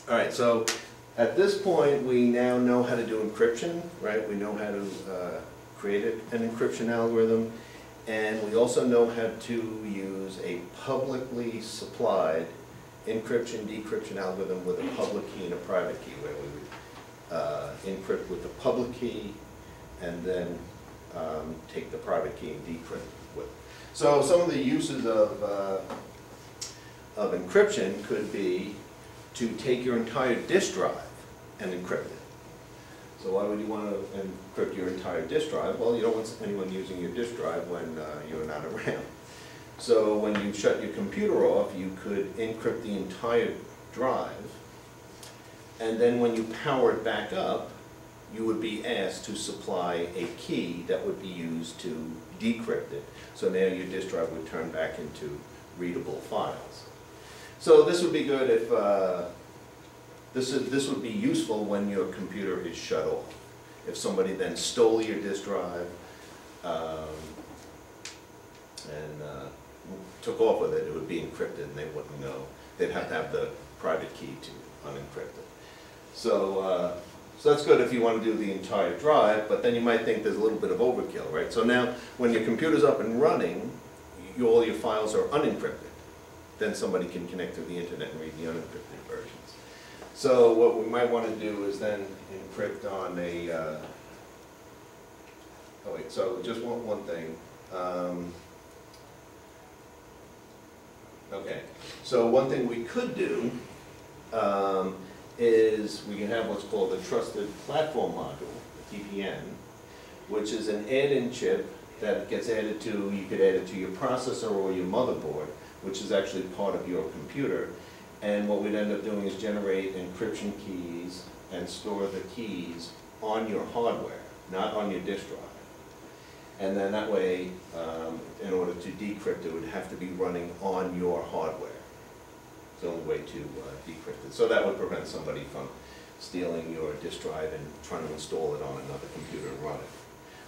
All right, so at this point, we now know how to do encryption, right? We know how to create an encryption algorithm, and we also know how to use a publicly supplied encryption, decryption algorithm with a public key and a private key, where we would encrypt with the public key and then take the private key and decrypt with. So some of the uses of encryption could be to take your entire disk drive and encrypt it. So why would you want to encrypt your entire disk drive? Well, you don't want anyone using your disk drive when you're not around. So when you shut your computer off, you could encrypt the entire drive, and then when you power it back up, you would be asked to supply a key that would be used to decrypt it. So now your disk drive would turn back into readable files. So this would be good if, this would be useful when your computer is shut off. If somebody then stole your disk drive and took off with it, it would be encrypted and they wouldn't know. They'd have to have the private key to unencrypt it. So, so that's good if you want to do the entire drive, but then you might think there's a little bit of overkill, right? So now, when your computer's up and running, all your files are unencrypted. Then somebody can connect to the internet and read the unencrypted versions. So what we might want to do is then encrypt on a, oh wait, so just one thing. Okay, so one thing we could do is we can have what's called a Trusted Platform Module, a TPM, which is an add-in chip that gets added to, you could add it to your processor or your motherboard, which is actually part of your computer. And what we'd end up doing is generate encryption keys and store the keys on your hardware, not on your disk drive. And then that way, in order to decrypt, it would have to be running on your hardware. It's the only way to decrypt it. So that would prevent somebody from stealing your disk drive and trying to install it on another computer and run it.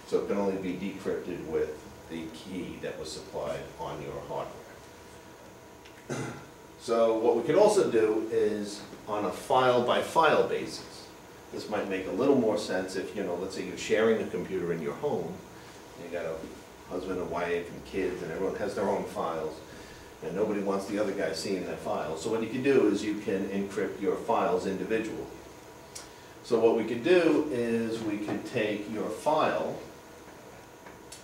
So it can only be decrypted with the key that was supplied on your hardware. So what we could also do is on a file-by-file basis. This might make a little more sense if, you know, let's say you're sharing a computer in your home. You got a husband and wife and kids, and everyone has their own files, and nobody wants the other guy seeing their files. So what you can do is you can encrypt your files individually. So what we could do is we could take your file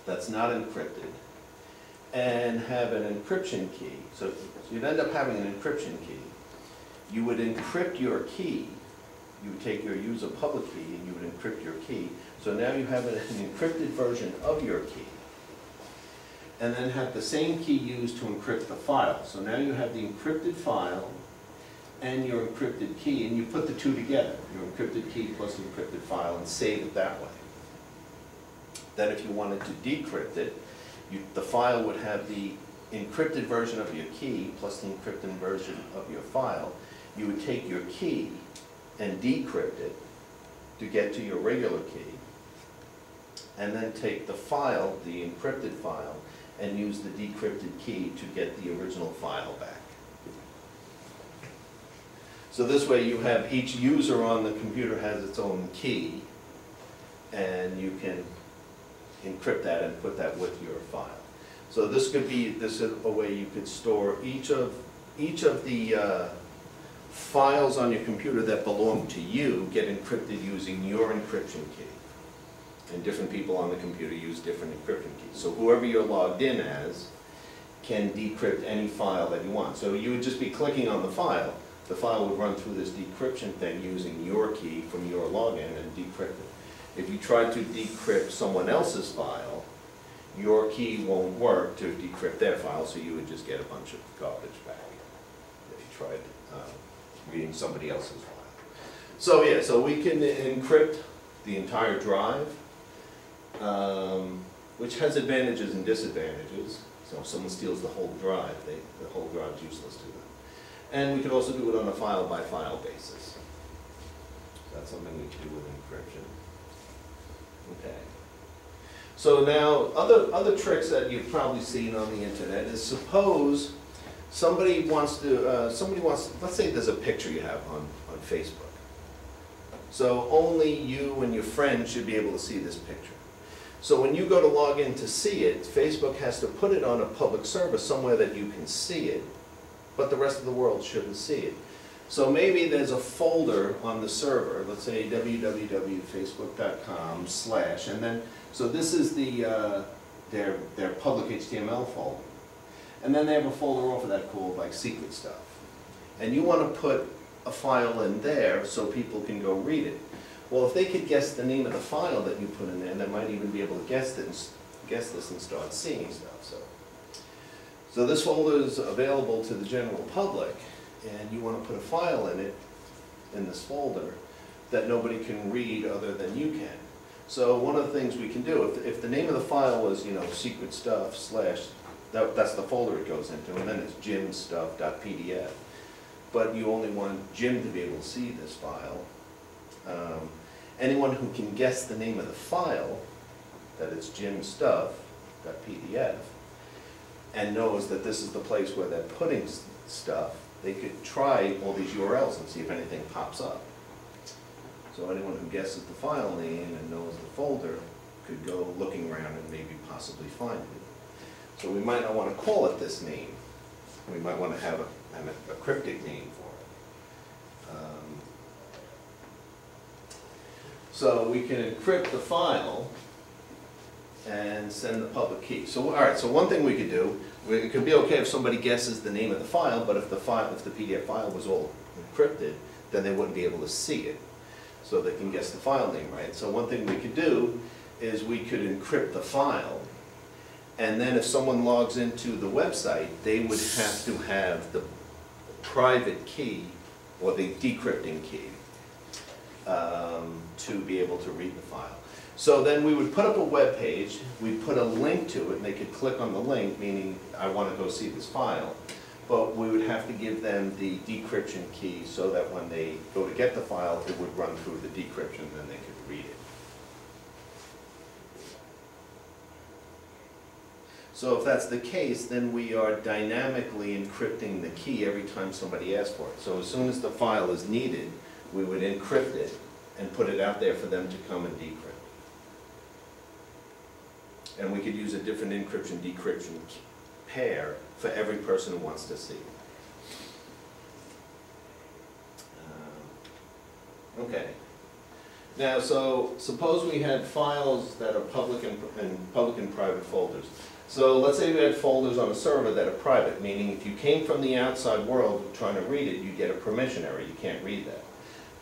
that's not encrypted and have an encryption key. So you'd end up having an encryption key. You would encrypt your key. You would take your user public key and you would encrypt your key. So now you have an encrypted version of your key. And then have the same key used to encrypt the file. So now you have the encrypted file and your encrypted key, and you put the two together, your encrypted key plus encrypted file, and save it that way. Then if you wanted to decrypt it, the file would have the encrypted version of your key plus the encrypted version of your file. You would take your key and decrypt it to get to your regular key, and then take the file, the encrypted file, and use the decrypted key to get the original file back. So this way you have each user on the computer has its own key, and you can encrypt that and put that with your file. So this is a way you could store each of the files on your computer that belong to you get encrypted using your encryption key. And different people on the computer use different encryption keys. So whoever you're logged in as can decrypt any file that you want. So you would just be clicking on the file would run through this decryption thing using your key from your login and decrypt it. If you try to decrypt someone else's file, your key won't work to decrypt their file, so you would just get a bunch of garbage back if you tried reading somebody else's file. So yeah, so we can encrypt the entire drive, which has advantages and disadvantages. So if someone steals the whole drive, the whole drive is useless to them. And we could also do it on a file-by-file basis. So that's something we can do with encryption. Okay. So now, other tricks that you've probably seen on the internet is suppose somebody wants, let's say there's a picture you have on Facebook. So only you and your friend should be able to see this picture. So when you go to log in to see it, Facebook has to put it on a public server somewhere that you can see it, but the rest of the world shouldn't see it. So maybe there's a folder on the server, let's say www.facebook.com/ and then, so this is their public HTML folder. And then they have a folder off of that called like secret stuff. And you want to put a file in there so people can go read it. Well, if they could guess the name of the file that you put in there, they might even be able to guess this and start seeing stuff. So this folder is available to the general public, and you want to put a file in it, in this folder, that nobody can read other than you can. So one of the things we can do, if the name of the file was, secret stuff / that's the folder it goes into, and then it's jimstuff.pdf. But you only want Jim to be able to see this file. Anyone who can guess the name of the file, that it's jimstuff.pdf, and knows that this is the place where they're putting stuff, they could try all these URLs and see if anything pops up. So anyone who guesses the file name and knows the folder could go looking around and maybe possibly find it. So we might not want to call it this name. We might want to have a cryptic name for it. So we can encrypt the file and send the public key. So all right, so one thing we could do, it could be okay if somebody guesses the name of the file, but if the PDF file was all encrypted, then they wouldn't be able to see it. So they can guess the file name right. So one thing we could do is we could encrypt the file, and then if someone logs into the website, they would have to have the private key or the decrypting key to be able to read the file. So then we would put up a web page, we'd put a link to it, and they could click on the link, meaning I want to go see this file. But we would have to give them the decryption key so that when they go to get the file, it would run through the decryption and then they could read it. So if that's the case, then we are dynamically encrypting the key every time somebody asks for it. So as soon as the file is needed, we would encrypt it and put it out there for them to come and decrypt. And we could use a different encryption-decryption pair for every person who wants to see. Okay. Now, so suppose we had files that are public and private folders. So let's say we had folders on a server that are private, meaning if you came from the outside world trying to read it, you get a permission error. You can't read that.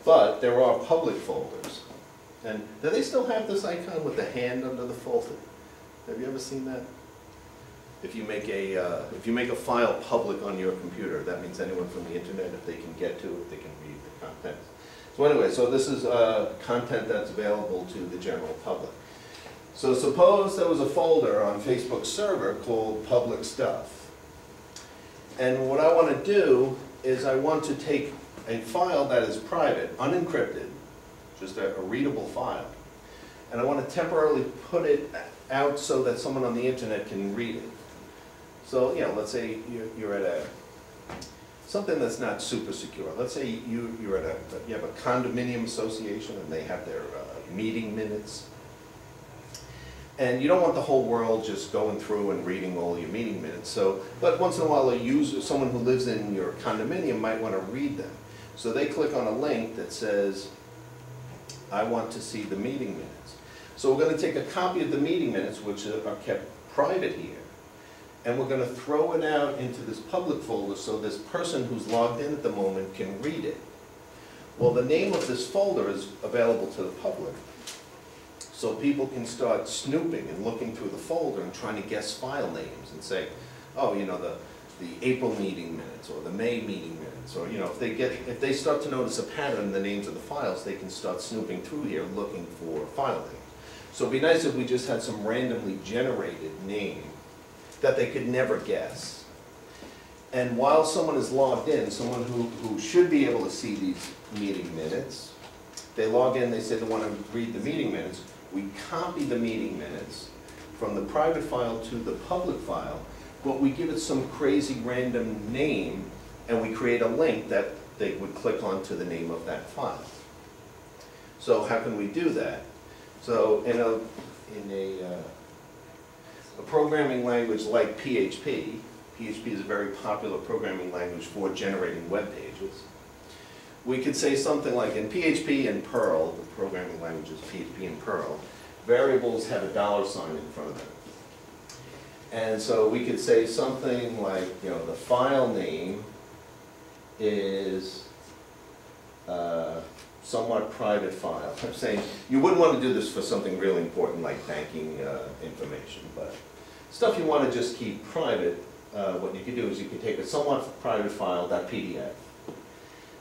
But there are public folders. And do they still have this icon with the hand under the folder? Have you ever seen that? If you make a file public on your computer, that means anyone from the internet, if they can get to it, they can read the contents. So anyway, so this is content that's available to the general public. So suppose there was a folder on Facebook's server called public stuff. And what I want to do is I want to take a file that is private, unencrypted, just a readable file, and I want to temporarily put it out so that someone on the internet can read it. So, let's say you're at something that's not super secure. Let's say you have a condominium association and they have their meeting minutes. And you don't want the whole world just going through and reading all your meeting minutes. So, but once in a while, someone who lives in your condominium might want to read them. So they click on a link that says, I want to see the meeting minutes. So we're going to take a copy of the meeting minutes, which are kept private here, and we're going to throw it out into this public folder so this person who's logged in at the moment can read it. Well, the name of this folder is available to the public. So people can start snooping and looking through the folder and trying to guess file names and say, oh, the April meeting minutes or the May meeting minutes, or if they start to notice a pattern in the names of the files, they can start snooping through here looking for file names. So it'd be nice if we just had some randomly generated name that they could never guess. And while someone is logged in, someone who should be able to see these meeting minutes, they log in, they say they want to read the meeting minutes, we copy the meeting minutes from the private file to the public file, but we give it some crazy random name, and we create a link that they would click onto the name of that file. So how can we do that? So in a programming language like PHP, PHP is a very popular programming language for generating web pages. We could say something like in PHP and Perl, the programming language is PHP and Perl, variables have a $sign in front of them. And so we could say something like, you know, the file name is somewhat private file. I'm saying you wouldn't want to do this for something really important like banking information, but stuff you want to just keep private, what you could do is you could take a somewhat private file, .pdf,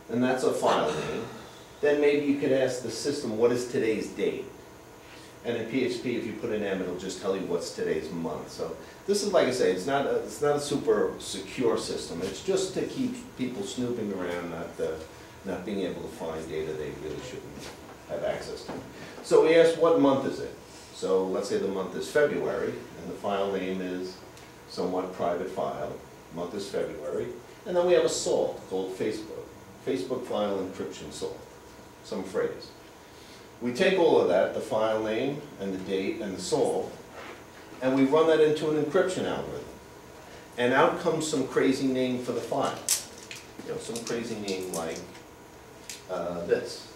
and that's a file name. Then maybe you could ask the system, what is today's date? And in PHP, if you put an M, it'll just tell you what's today's month. So this is, like I say, it's not a super secure system. It's just to keep people snooping around, not being able to find data they really shouldn't have access to. So we asked, what month is it? So let's say the month is February, and the file name is somewhat private file. Month is February. And then we have a salt called Facebook. Facebook file encryption salt, some phrase. We take all of that, the file name and the date and the salt, and we run that into an encryption algorithm. And out comes some crazy name for the file. You know, some crazy name like this.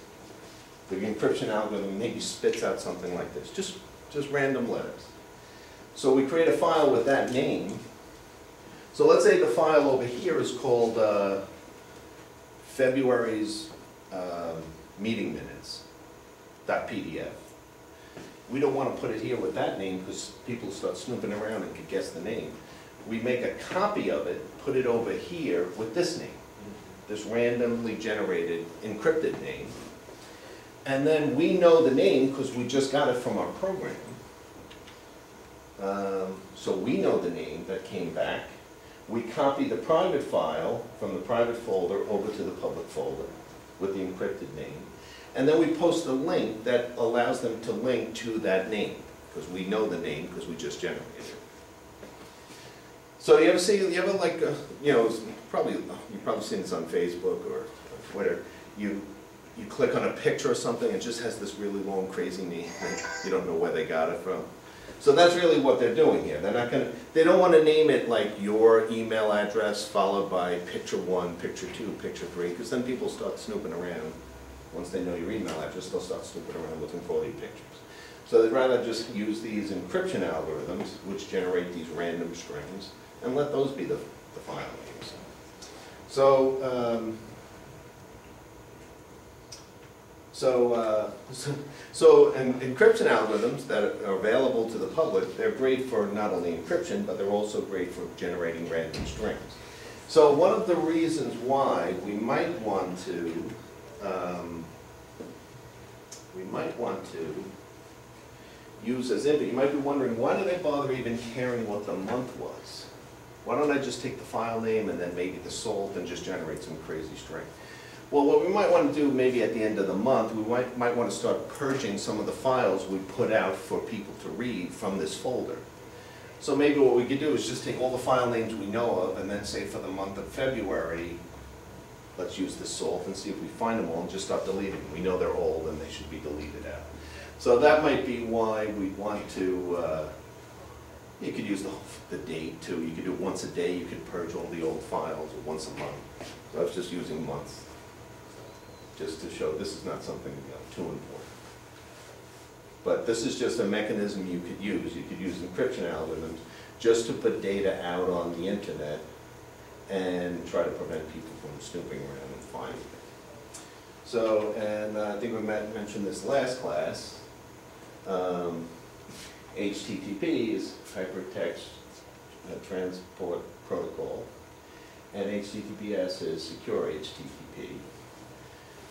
The encryption algorithm maybe spits out something like this, just random letters. So we create a file with that name. So let's say the file over here is called February's meeting minutes. .pdf. We don't want to put it here with that name because people start snooping around and could guess the name. We make a copy of it, put it over here with this name, this randomly generated encrypted name. And then we know the name because we just got it from our program. So we know the name that came back. We copy the private file from the private folder over to the public folder with the encrypted name. And then we post a link that allows them to link to that name, because we know the name because we just generated it. So you ever like, you know, you've probably seen this on Facebook or Twitter. You click on a picture or something, it just has this really long, crazy name, and you don't know where they got it from. So that's really what they're doing here. They don't want to name it like your email address followed by picture 1, picture 2, picture 3, because then people start snooping around. Once they know your email address, they'll start snooping around looking for all your pictures. So they'd rather just use these encryption algorithms, which generate these random strings, and let those be the file names. So encryption algorithms that are available to the public, they're great for not only encryption, but they're also great for generating random strings. So one of the reasons why we might want to use as input, you might be wondering, why did I bother even caring what the month was? Why don't I just take the file name and then maybe the salt and just generate some crazy string? Well, what we might want to do maybe at the end of the month, we might want to start purging some of the files we put out for people to read from this folder. So maybe what we could do is just take all the file names we know of and then say for the month of February, let's use this salt and see if we find them all and just start deleting them. We know they're old and they should be deleted out. So that might be why we want to, you could use the date too. You could do it once a day. You could purge all the old files, or once a month. So I was just using months, just to show this is not something too important. But this is just a mechanism you could use. You could use encryption algorithms just to put data out on the internet and try to prevent people from snooping around and finding it. So, and I think we mentioned this last class, HTTP is Hypertext Transport Protocol, and HTTPS is Secure HTTP.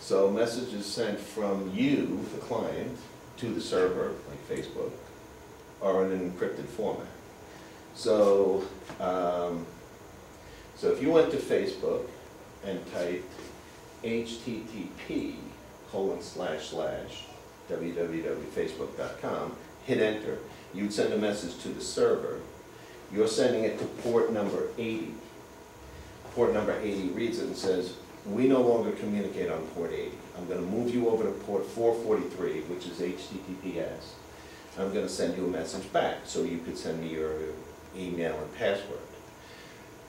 So messages sent from you, the client, to the server, like Facebook, are in an encrypted format. So, so if you went to Facebook and typed http://www.facebook.com, hit enter, you'd send a message to the server, you're sending it to port number 80. Port number 80 reads it and says, we no longer communicate on port 80. I'm going to move you over to port 443, which is HTTPS. I'm going to send you a message back so you could send me your email and password.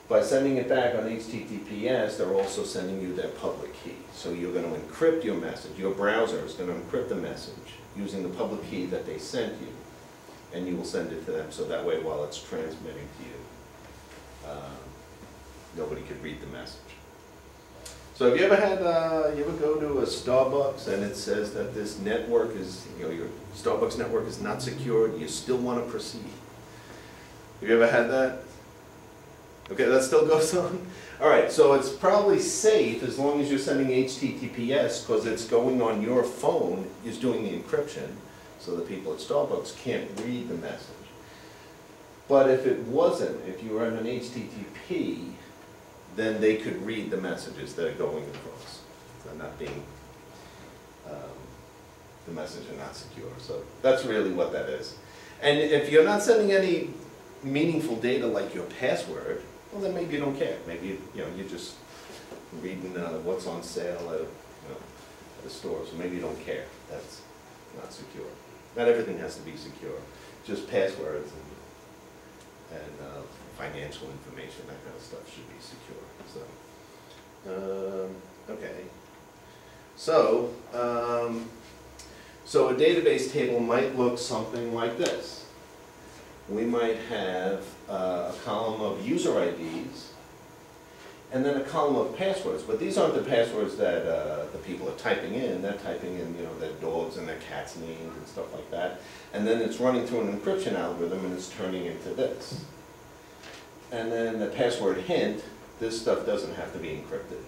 By sending it back on HTTPS, they're also sending you their public key. So you're going to encrypt your message. Your browser is going to encrypt the message using the public key that they sent you, and you will send it to them. So that way, while it's transmitting to you, nobody could read the message. So have you ever had, you ever go to a Starbucks and it says that this network is, your Starbucks network is not secure, you still want to proceed? Have you ever had that? Okay, that still goes on? All right, so it's probably safe as long as you're sending HTTPS, because it's going on your phone, is doing the encryption, so the people at Starbucks can't read the message. But if it wasn't, if you were on an HTTP, then they could read the messages that are going across. They're not being, the messages are not secure. So that's really what that is. And if you're not sending any meaningful data like your password, well then maybe you don't care. Maybe you're just reading what's on sale at, at the store. So maybe you don't care. That's not secure. Not everything has to be secure. Just passwords and financial information, that kind of stuff should be secure. So, okay. So, so a database table might look something like this. We might have a column of user IDs and then a column of passwords. But these aren't the passwords that the people are typing in. They're typing in, their dogs and their cats' names and stuff like that. And then it's running through an encryption algorithm and it's turning into this. And then the password hint, this stuff doesn't have to be encrypted.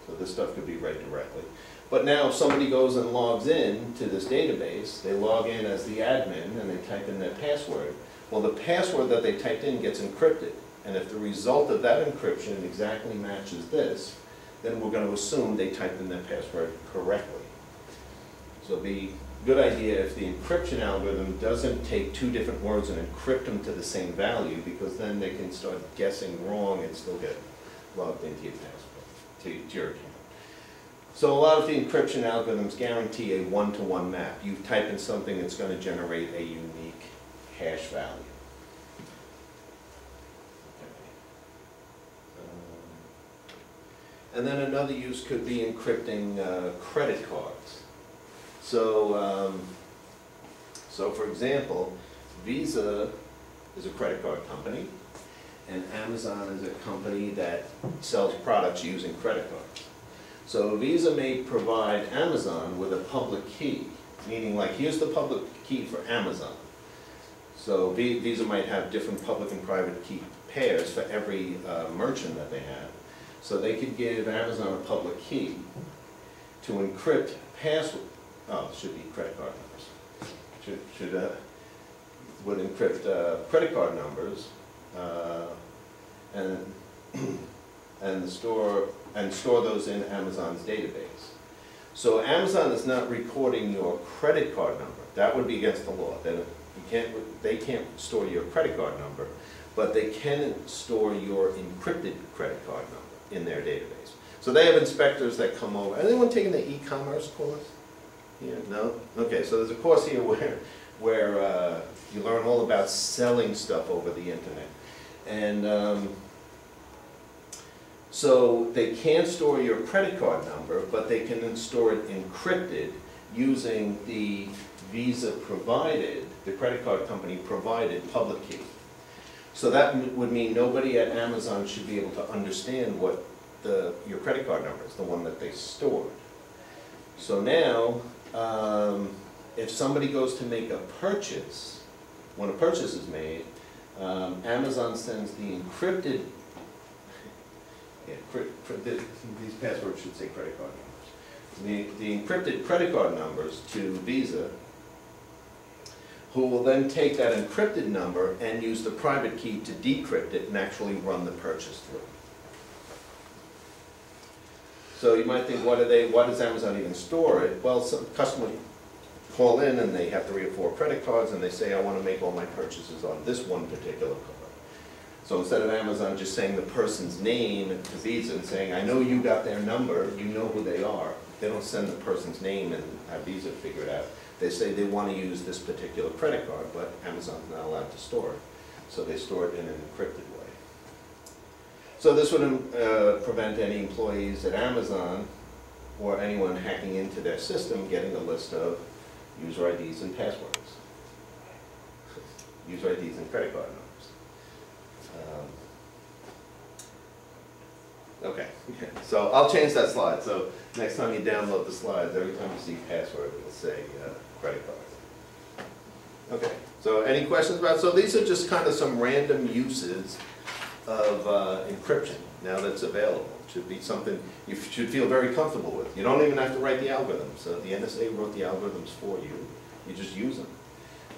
So this stuff could be read directly. But now if somebody goes and logs in to this database, they log in as the admin and they type in their password. Well, the password that they typed in gets encrypted. And if the result of that encryption exactly matches this, then we're going to assume they typed in their password correctly. So it'd be a good idea if the encryption algorithm doesn't take two different words and encrypt them to the same value, because then they can start guessing wrong and still get logged into your password, to your account. So a lot of the encryption algorithms guarantee a one-to-one map. You type in something, it's going to generate a unique hash value. And then another use could be encrypting credit cards. So, so for example, Visa is a credit card company, and Amazon is a company that sells products using credit cards. So Visa may provide Amazon with a public key, meaning like here's the public key for Amazon. So Visa might have different public and private key pairs for every merchant that they have. So they could give Amazon a public key to encrypt password. Oh, it should be credit card numbers. Would encrypt credit card numbers and store those in Amazon's database. So Amazon is not recording your credit card number. That would be against the law. They can't store your credit card number, but they can store your encrypted credit card number in their database. So they have inspectors that come over. Anyone taking the e-commerce course? Yeah, no? Okay, so there's a course here where you learn all about selling stuff over the internet. And so they can't store your credit card number, but they can store it encrypted using the Visa provided, the credit card company provided public key. So that would mean nobody at Amazon should be able to understand what your credit card number is, the one that they stored. So now, if somebody goes to make a purchase, when a purchase is made, Amazon sends the encrypted, these passwords should say credit card numbers, the encrypted credit card numbers to Visa, who will then take that encrypted number and use the private key to decrypt it and actually run the purchase through. So you might think, why does Amazon even store it? Well, some customers call in and they have 3 or 4 credit cards and they say, I want to make all my purchases on this one particular card. So instead of Amazon just saying the person's name to Visa and saying, I know you got their number, you know who they are, they don't send the person's name and have Visa figure it out. They say they want to use this particular credit card, but Amazon's not allowed to store it. So they store it in an encrypted way. So this would prevent any employees at Amazon or anyone hacking into their system getting a list of user IDs and passwords. User IDs and credit card numbers. Okay, so I'll change that slide. So next time you download the slides, every time you see password, it'll say credit card. Okay, so any questions about, so these are just kind of some random uses of encryption now that's available. It should be something you should feel very comfortable with. You don't even have to write the algorithms. So the NSA wrote the algorithms for you. You just use them.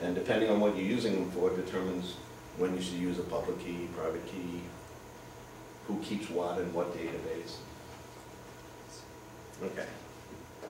And depending on what you're using them for determines when you should use a public key, private key, who keeps what in what database. Okay.